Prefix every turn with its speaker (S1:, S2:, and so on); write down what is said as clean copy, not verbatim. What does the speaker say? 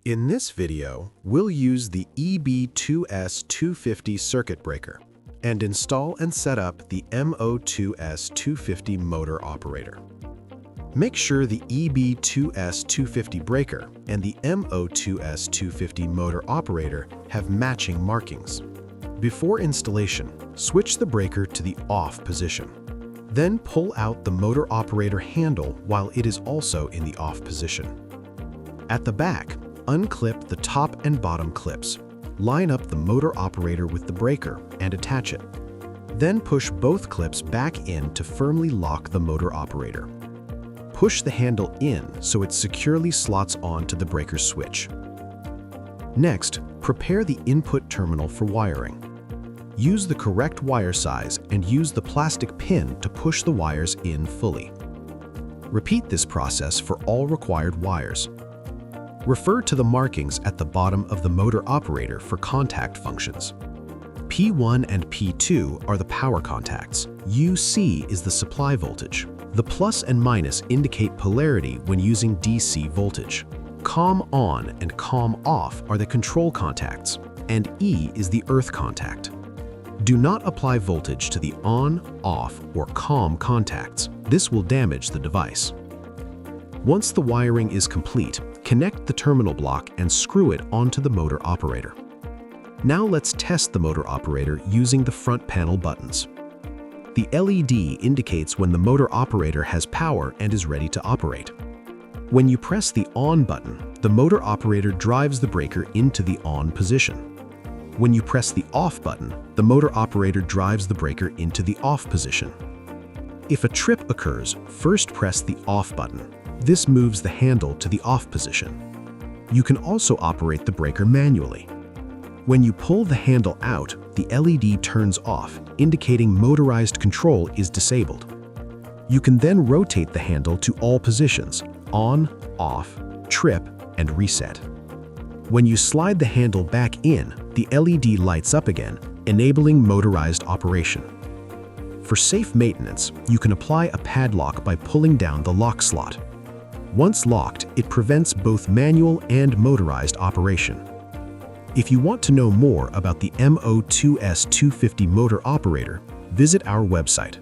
S1: In this video, we'll use the MO2S 250 circuit breaker and install and set up the MO2S 250 motor operator. Make sure the MO2S 250 breaker and the MO2S 250 motor operator have matching markings. Before installation, switch the breaker to the off position. Then pull out the motor operator handle while it is also in the off position. At the back, unclip the top and bottom clips. Line up the motor operator with the breaker and attach it. Then push both clips back in to firmly lock the motor operator. Push the handle in so it securely slots onto the breaker switch. Next, prepare the input terminal for wiring. Use the correct wire size and use the plastic pin to push the wires in fully. Repeat this process for all required wires. Refer to the markings at the bottom of the motor operator for contact functions. P1 and P2 are the power contacts. UC is the supply voltage. The plus and minus indicate polarity when using DC voltage. COM on and COM off are the control contacts, and E is the earth contact. Do not apply voltage to the on, off, or COM contacts. This will damage the device. Once the wiring is complete, connect the terminal block and screw it onto the motor operator. Now let's test the motor operator using the front panel buttons. The LED indicates when the motor operator has power and is ready to operate. When you press the on button, the motor operator drives the breaker into the on position. When you press the off button, the motor operator drives the breaker into the off position. If a trip occurs, first press the off button. This moves the handle to the off position. You can also operate the breaker manually. When you pull the handle out, the LED turns off, indicating motorized control is disabled. You can then rotate the handle to all positions: on, off, trip, and reset. When you slide the handle back in, the LED lights up again, enabling motorized operation. For safe maintenance, you can apply a padlock by pulling down the lock slot. Once locked, it prevents both manual and motorized operation. If you want to know more about the MO2S 250 motor operator, visit our website.